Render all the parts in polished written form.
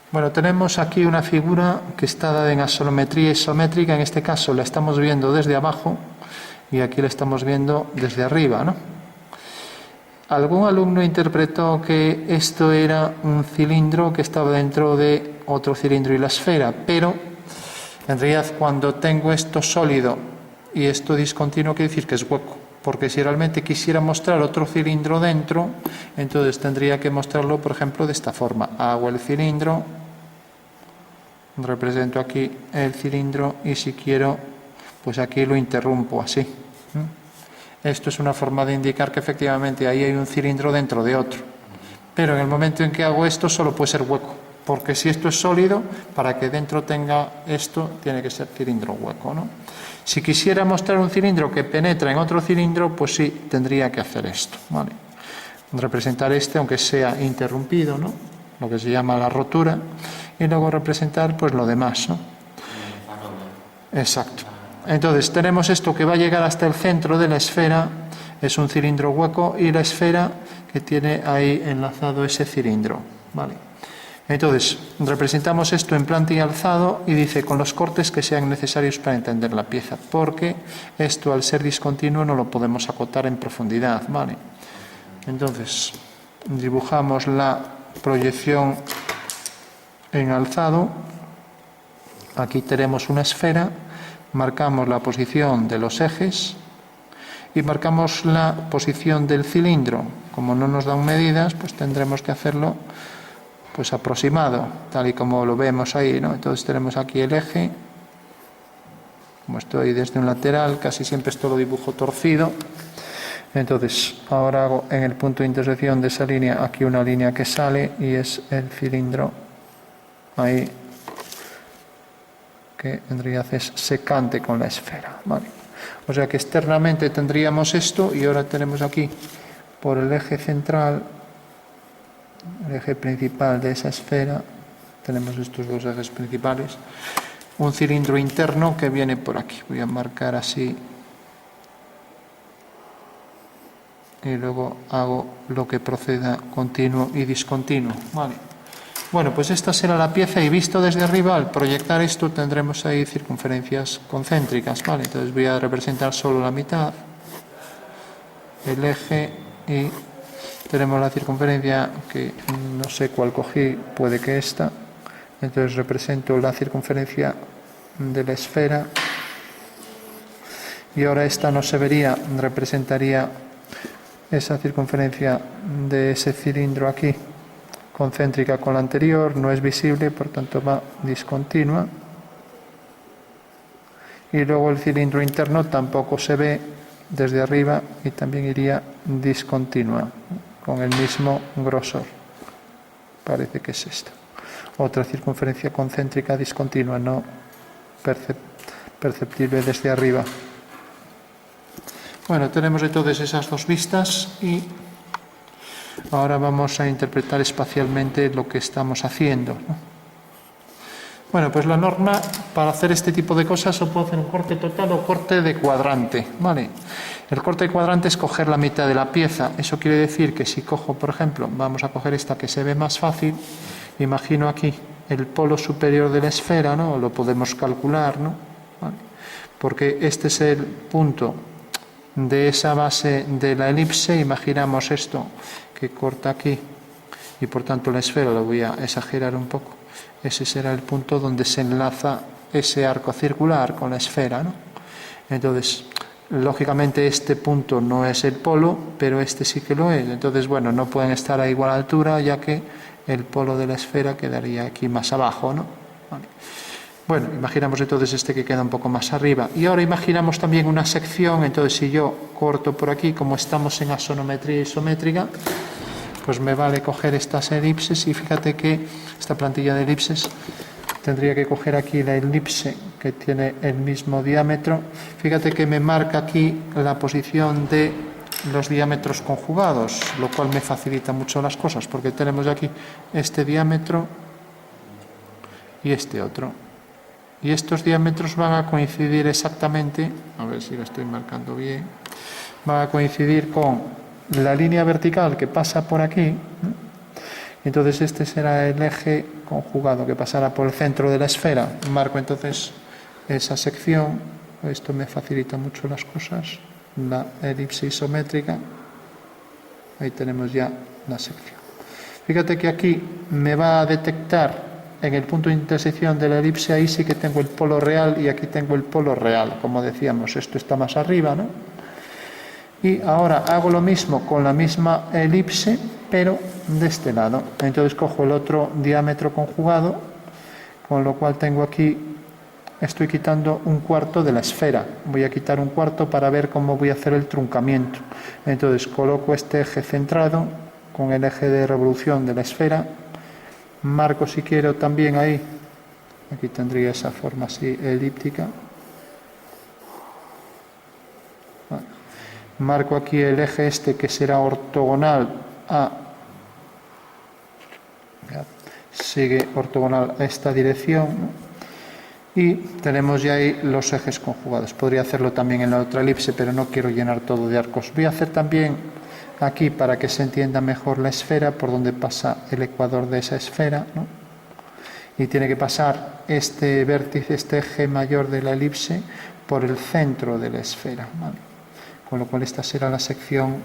Bueno, tenemos aquí una figura que está dada en axonometría isométrica. En este caso la estamos viendo desde abajo y aquí la estamos viendo desde arriba, ¿no? Algún alumno interpretó que esto era un cilindro que estaba dentro de otro cilindro y la esfera, pero en realidad cuando tengo esto sólido y esto discontinuo quiere decir que es hueco, porque si realmente quisiera mostrar otro cilindro dentro, entonces tendría que mostrarlo, por ejemplo, de esta forma. Hago el cilindro, represento aquí el cilindro y si quiero, pues aquí lo interrumpo así. Esto es una forma de indicar que efectivamente ahí hay un cilindro dentro de otro. Pero en el momento en que hago esto solo puede ser hueco, porque si esto es sólido, para que dentro tenga esto tiene que ser cilindro hueco, ¿no? Si quisiera mostrar un cilindro que penetra en otro cilindro, pues sí, tendría que hacer esto, ¿vale? Representar este aunque sea interrumpido, ¿no? Lo que se llama la rotura, y luego representar pues lo demás, ¿no? Exacto. Entonces tenemos esto que va a llegar hasta el centro de la esfera, es un cilindro hueco, y la esfera que tiene ahí enlazado ese cilindro, ¿vale? Entonces representamos esto en planta y alzado y dice con los cortes que sean necesarios para entender la pieza, porque esto al ser discontinuo no lo podemos acotar en profundidad, ¿vale? Entonces dibujamos la proyección en alzado. Aquí tenemos una esfera, marcamos la posición de los ejes y marcamos la posición del cilindro. Como no nos dan medidas, pues tendremos que hacerlo pues aproximado, tal y como lo vemos ahí, ¿no? Entonces tenemos aquí el eje, como estoy desde un lateral, casi siempre esto lo dibujo torcido. Entonces ahora hago en el punto de intersección de esa línea aquí una línea que sale y es el cilindro ahí, que en realidad es secante con la esfera, ¿vale? O sea que externamente tendríamos esto y ahora tenemos aquí por el eje central, el eje principal de esa esfera, tenemos estos dos ejes principales, un cilindro interno que viene por aquí. Voy a marcar así y luego hago lo que proceda continuo y discontinuo, ¿vale? Bueno, pues esta será la pieza y visto desde arriba, al proyectar esto tendremos ahí circunferencias concéntricas, ¿vale? Entonces voy a representar solo la mitad, el eje, y tenemos la circunferencia que no sé cuál cogí, puede que esta. Entonces represento la circunferencia de la esfera y ahora esta no se vería, representaría esa circunferencia de ese cilindro aquí, concéntrica con la anterior, no es visible, por tanto va discontinua. Y luego el cilindro interno tampoco se ve desde arriba y también iría discontinua, con el mismo grosor. Parece que es esto. Otra circunferencia concéntrica discontinua, no perceptible desde arriba. Bueno, tenemos entonces esas dos vistas y ahora vamos a interpretar espacialmente lo que estamos haciendo, ¿no? Bueno, pues la norma para hacer este tipo de cosas o puedo hacer un corte total o corte de cuadrante, ¿vale? El corte de cuadrante es coger la mitad de la pieza. Eso quiere decir que si cojo, por ejemplo, vamos a coger esta que se ve más fácil, imagino aquí el polo superior de la esfera, ¿no? Lo podemos calcular, ¿no? ¿Vale? Porque este es el punto de esa base de la elipse, imaginamos esto que corta aquí y por tanto la esfera, lo voy a exagerar un poco, ese será el punto donde se enlaza ese arco circular con la esfera, ¿no? Entonces, lógicamente este punto no es el polo, pero este sí que lo es. Entonces, bueno, no pueden estar a igual altura, ya que el polo de la esfera quedaría aquí más abajo, ¿no? Vale. Bueno, imaginamos entonces este que queda un poco más arriba. Y ahora imaginamos también una sección, entonces si yo corto por aquí, como estamos en axonometría isométrica, pues me vale coger estas elipses y fíjate que esta plantilla de elipses tendría que coger aquí la elipse que tiene el mismo diámetro. Fíjate que me marca aquí la posición de los diámetros conjugados, lo cual me facilita mucho las cosas porque tenemos aquí este diámetro y este otro. Y estos diámetros van a coincidir exactamente, a ver si lo estoy marcando bien, van a coincidir con la línea vertical que pasa por aquí. Entonces este será el eje conjugado que pasara por el centro de la esfera. Marco entonces esa sección. Esto me facilita mucho las cosas. La elipse isométrica. Ahí tenemos ya la sección. Fíjate que aquí me va a detectar en el punto de intersección de la elipse, ahí sí que tengo el polo real y aquí tengo el polo real. Como decíamos, esto está más arriba, ¿no? Y ahora hago lo mismo con la misma elipse, pero de este lado. Entonces cojo el otro diámetro conjugado, con lo cual tengo aquí, estoy quitando un cuarto de la esfera. Voy a quitar un cuarto para ver cómo voy a hacer el truncamiento. Entonces coloco este eje centrado con el eje de revolución de la esfera. Marco, si quiero, también ahí. Aquí tendría esa forma así elíptica. Marco aquí el eje este que será ortogonal a... Sigue ortogonal a esta dirección, ¿no? Y tenemos ya ahí los ejes conjugados. Podría hacerlo también en la otra elipse, pero no quiero llenar todo de arcos. Voy a hacer también aquí, para que se entienda mejor la esfera, por donde pasa el ecuador de esa esfera, ¿no? Y tiene que pasar este vértice, este eje mayor de la elipse, por el centro de la esfera, ¿vale? Con lo cual esta será la sección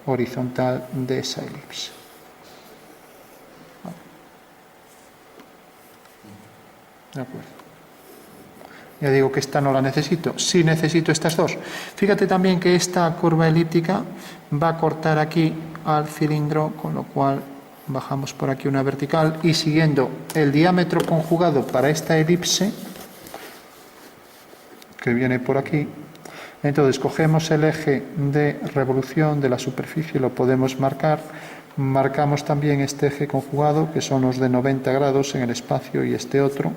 horizontal de esa elipse. ¿Vale? De acuerdo. Ya digo que esta no la necesito. Sí necesito estas dos. Fíjate también que esta curva elíptica va a cortar aquí al cilindro, con lo cual bajamos por aquí una vertical y siguiendo el diámetro conjugado para esta elipse, que viene por aquí, entonces cogemos el eje de revolución de la superficie, lo podemos marcar. Marcamos también este eje conjugado, que son los de 90 grados en el espacio, y este otro.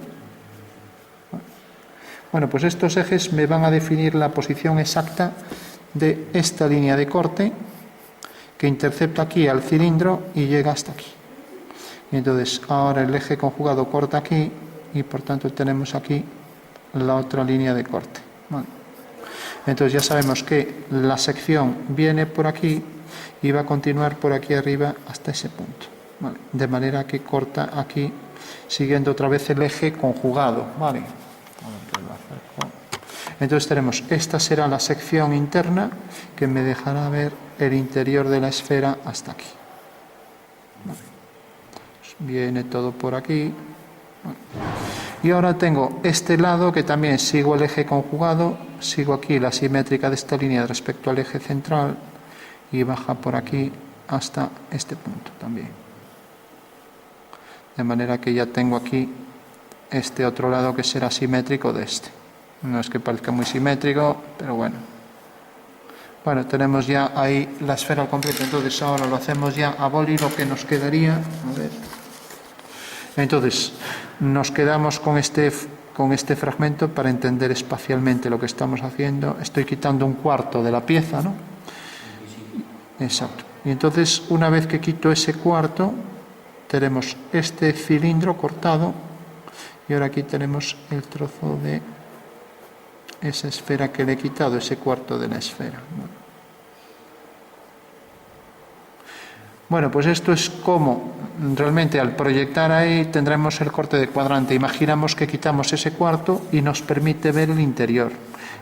Bueno, pues estos ejes me van a definir la posición exacta de esta línea de corte que intercepta aquí al cilindro y llega hasta aquí. Y entonces ahora el eje conjugado corta aquí y por tanto tenemos aquí la otra línea de corte. Vale. Entonces ya sabemos que la sección viene por aquí y va a continuar por aquí arriba hasta ese punto. Vale. De manera que corta aquí siguiendo otra vez el eje conjugado. Vale. Entonces tenemos, esta será la sección interna que me dejará ver el interior de la esfera hasta aquí. Vale. Viene todo por aquí. Vale. Y ahora tengo este lado que también sigo el eje conjugado, sigo aquí la simétrica de esta línea respecto al eje central y baja por aquí hasta este punto también. De manera que ya tengo aquí este otro lado que será simétrico de este. No es que parezca muy simétrico, pero bueno. Bueno, tenemos ya ahí la esfera al completo. Entonces ahora lo hacemos ya a boli, lo que nos quedaría. A ver. Entonces, nos quedamos con este fragmento para entender espacialmente lo que estamos haciendo. Estoy quitando un cuarto de la pieza, ¿no? Exacto. Y entonces, una vez que quito ese cuarto, tenemos este cilindro cortado y ahora aquí tenemos el trozo de esa esfera que le he quitado, ese cuarto de la esfera. Bueno, pues esto es como realmente al proyectar ahí tendremos el corte de cuadrante. Imaginamos que quitamos ese cuarto y nos permite ver el interior.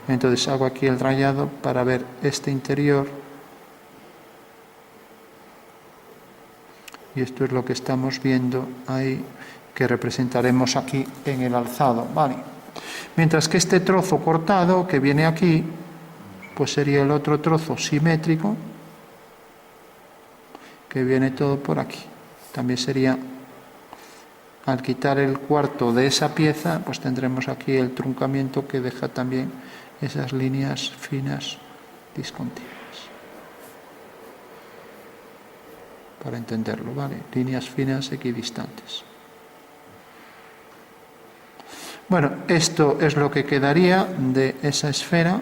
Entonces hago aquí el rayado para ver este interior. Y esto es lo que estamos viendo ahí, que representaremos aquí en el alzado. Vale. Mientras que este trozo cortado que viene aquí, pues sería el otro trozo simétrico, que viene todo por aquí. También sería, al quitar el cuarto de esa pieza, pues tendremos aquí el truncamiento que deja también esas líneas finas discontinuas. Para entenderlo, ¿vale? Líneas finas equidistantes. Bueno, esto es lo que quedaría de esa esfera.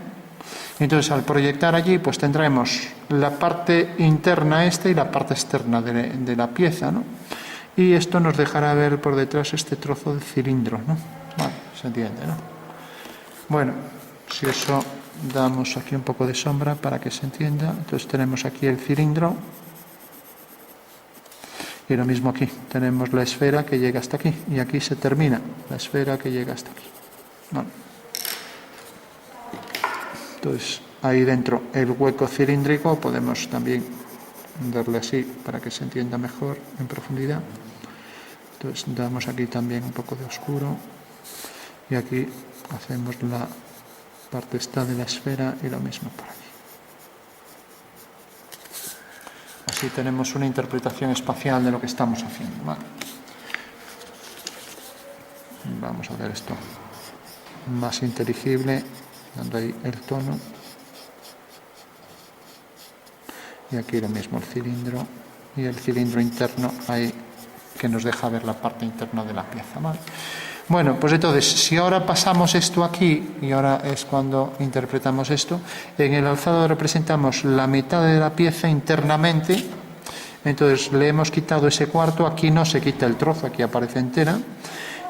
Entonces, al proyectar allí, pues tendremos la parte interna y la parte externa de la pieza, ¿no? Y esto nos dejará ver por detrás este trozo de cilindro, ¿no? Vale, se entiende, ¿no? Bueno, si eso damos aquí un poco de sombra para que se entienda. Entonces tenemos aquí el cilindro. Y lo mismo aquí, tenemos la esfera que llega hasta aquí, y aquí se termina la esfera que llega hasta aquí. Vale. Entonces, ahí dentro el hueco cilíndrico podemos también darle así para que se entienda mejor en profundidad. Entonces damos aquí también un poco de oscuro y aquí hacemos la parte esta de la esfera y lo mismo por aquí. Así tenemos una interpretación espacial de lo que estamos haciendo. ¿Vale? Vamos a ver esto más inteligible, dando ahí el tono. Y aquí lo mismo el cilindro y el cilindro interno ahí que nos deja ver la parte interna de la pieza. ¿Vale? Bueno, pues entonces, si ahora pasamos esto aquí, y ahora es cuando interpretamos esto, en el alzado representamos la mitad de la pieza internamente, entonces le hemos quitado ese cuarto, aquí no se quita el trozo, aquí aparece entera,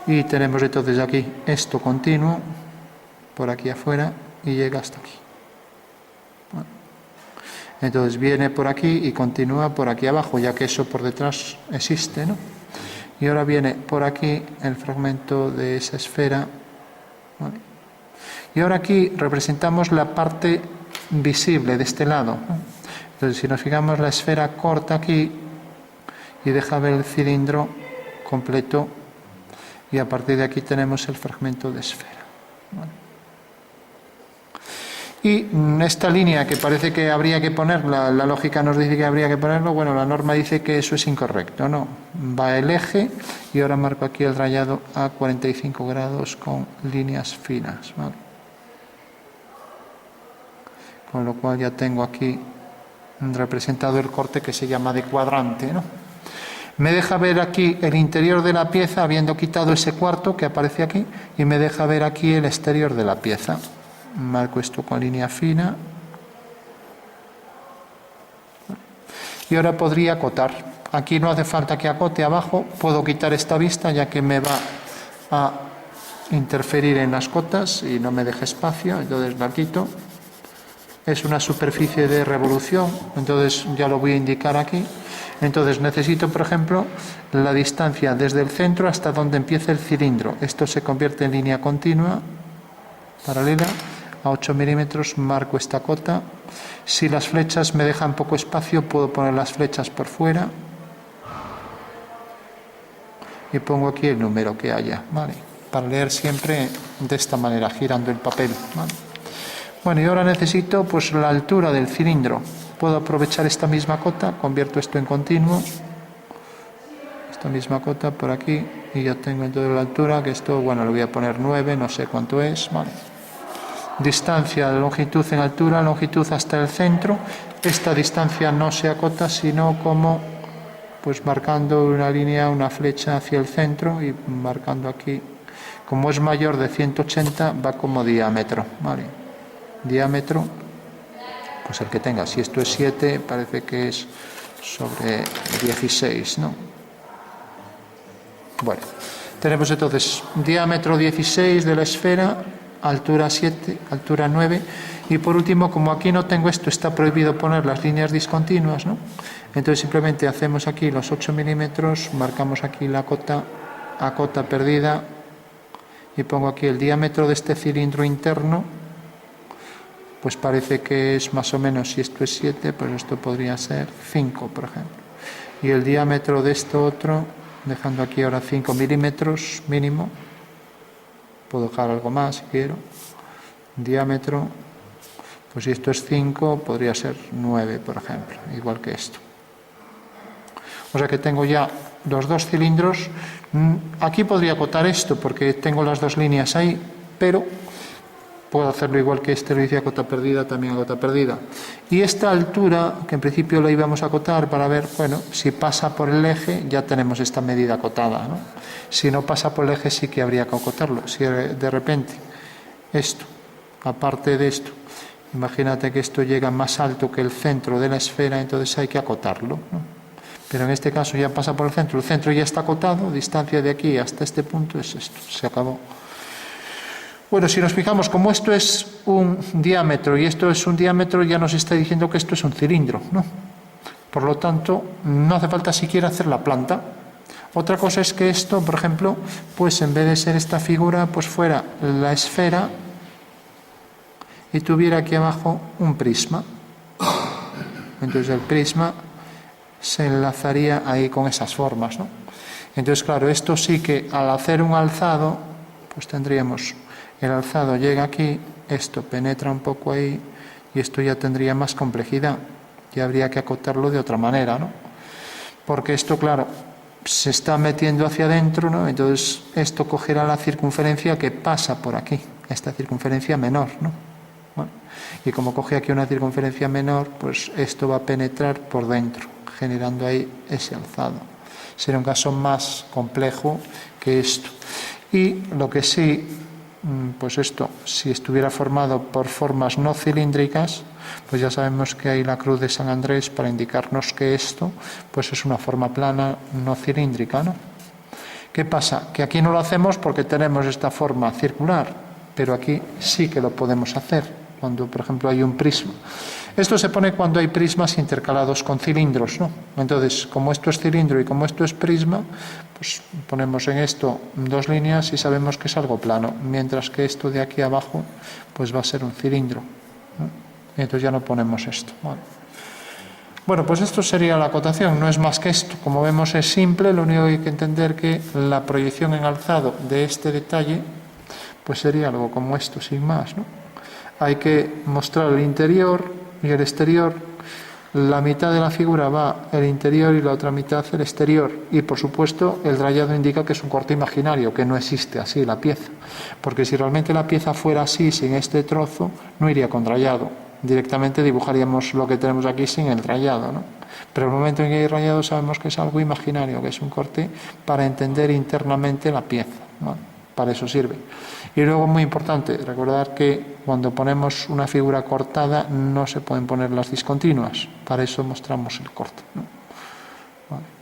y tenemos entonces aquí esto continuo, por aquí afuera, y llega hasta aquí. Bueno, entonces viene por aquí y continúa por aquí abajo, ya que eso por detrás existe, ¿no? Y ahora viene por aquí el fragmento de esa esfera. ¿Vale? Y ahora aquí representamos la parte visible de este lado. Entonces, si nos fijamos, la esfera corta aquí y deja ver el cilindro completo. Y a partir de aquí tenemos el fragmento de esfera. ¿Vale? Y esta línea que parece que habría que ponerla, la lógica nos dice que habría que ponerlo, bueno, la norma dice que eso es incorrecto, no, va el eje y ahora marco aquí el rayado a 45 grados con líneas finas, ¿vale? Con lo cual ya tengo aquí representado el corte que se llama de cuadrante, ¿no? Me deja ver aquí el interior de la pieza habiendo quitado ese cuarto que aparece aquí y me deja ver aquí el exterior de la pieza. Marco esto con línea fina y ahora podría acotar. Aquí no hace falta que acote abajo, puedo quitar esta vista ya que me va a interferir en las cotas y no me deja espacio, entonces la quito. Es una superficie de revolución, entonces ya lo voy a indicar aquí. Entonces necesito, por ejemplo, la distancia desde el centro hasta donde empieza el cilindro. Esto se convierte en línea continua, paralela. A 8 milímetros marco esta cota. Si las flechas me dejan poco espacio, puedo poner las flechas por fuera. Y pongo aquí el número que haya, ¿vale? Para leer siempre de esta manera, girando el papel, ¿vale? Bueno, y ahora necesito pues la altura del cilindro. Puedo aprovechar esta misma cota, convierto esto en continuo. Esta misma cota por aquí. Y ya tengo entonces la altura, que esto, bueno, le voy a poner 9, no sé cuánto es, ¿vale? Distancia, longitud en altura, longitud hasta el centro. Esta distancia no se acota, sino como pues marcando una línea, una flecha hacia el centro y marcando aquí. Como es mayor de 180, va como diámetro, ¿vale? Diámetro, pues el que tenga. Si esto es 7, parece que es sobre 16, ¿no? Bueno, tenemos entonces diámetro 16 de la esfera, altura 7, altura 9, y por último, como aquí no tengo esto, está prohibido poner las líneas discontinuas, ¿no? Entonces simplemente hacemos aquí los 8 milímetros, marcamos aquí la cota, a cota perdida, y pongo aquí el diámetro de este cilindro interno, pues parece que es más o menos, si esto es 7, pues esto podría ser 5, por ejemplo. Y el diámetro de esto otro, dejando aquí ahora 5 milímetros mínimo, puedo dejar algo más si quiero. Diámetro, pues si esto es 5, podría ser 9, por ejemplo, igual que esto. O sea que tengo ya los dos cilindros. Aquí podría acotar esto porque tengo las dos líneas ahí, pero puedo hacerlo igual que este lo hice a cota perdida, también a cota perdida. Y esta altura, que en principio la íbamos a acotar para ver, bueno, si pasa por el eje, ya tenemos esta medida acotada, ¿no? Si no pasa por el eje, sí que habría que acotarlo. Si de repente esto, aparte de esto, imagínate que esto llega más alto que el centro de la esfera, entonces hay que acotarlo, ¿no? Pero en este caso ya pasa por el centro ya está acotado, distancia de aquí hasta este punto es esto, se acabó. Bueno, si nos fijamos, como esto es un diámetro y esto es un diámetro, ya nos está diciendo que esto es un cilindro, ¿no? Por lo tanto, no hace falta siquiera hacer la planta. Otra cosa es que esto, por ejemplo, pues en vez de ser esta figura, pues fuera la esfera y tuviera aquí abajo un prisma. Entonces el prisma se enlazaría ahí con esas formas, ¿no? Entonces, claro, esto sí que al hacer un alzado, pues tendríamos, el alzado llega aquí, esto penetra un poco ahí y esto ya tendría más complejidad. Ya habría que acotarlo de otra manera, ¿no? Porque esto, claro, se está metiendo hacia adentro, ¿no? Entonces esto cogerá la circunferencia que pasa por aquí, esta circunferencia menor, ¿no? Bueno, y como coge aquí una circunferencia menor, pues esto va a penetrar por dentro, generando ahí ese alzado. Sería un caso más complejo que esto. Y lo que sí, pues esto, si estuviera formado por formas no cilíndricas, pues ya sabemos que hay la cruz de San Andrés para indicarnos que esto pues es una forma plana no cilíndrica, ¿no? ¿Qué pasa? Que aquí no lo hacemos porque tenemos esta forma circular, pero aquí sí que lo podemos hacer, cuando por ejemplo hay un prisma. Esto se pone cuando hay prismas intercalados con cilindros, ¿no? Entonces, como esto es cilindro y como esto es prisma, pues ponemos en esto dos líneas y sabemos que es algo plano, mientras que esto de aquí abajo pues va a ser un cilindro, ¿no? Y entonces ya no ponemos esto. Bueno, pues esto sería la acotación, no es más que esto. Como vemos es simple, lo único que hay que entender que la proyección en alzado de este detalle pues sería algo como esto, sin más, ¿no? Hay que mostrar el interior y el exterior. La mitad de la figura va el interior y la otra mitad el exterior. Y por supuesto el rayado indica que es un corte imaginario, que no existe así la pieza. Porque si realmente la pieza fuera así, sin este trozo, no iría con rayado. Directamente dibujaríamos lo que tenemos aquí sin el rayado, ¿no? Pero el momento en que hay rayado sabemos que es algo imaginario, que es un corte para entender internamente la pieza, ¿no? Para eso sirve. Y luego, muy importante, recordar que cuando ponemos una figura cortada no se pueden poner las discontinuas. Para eso mostramos el corte, ¿no? Vale.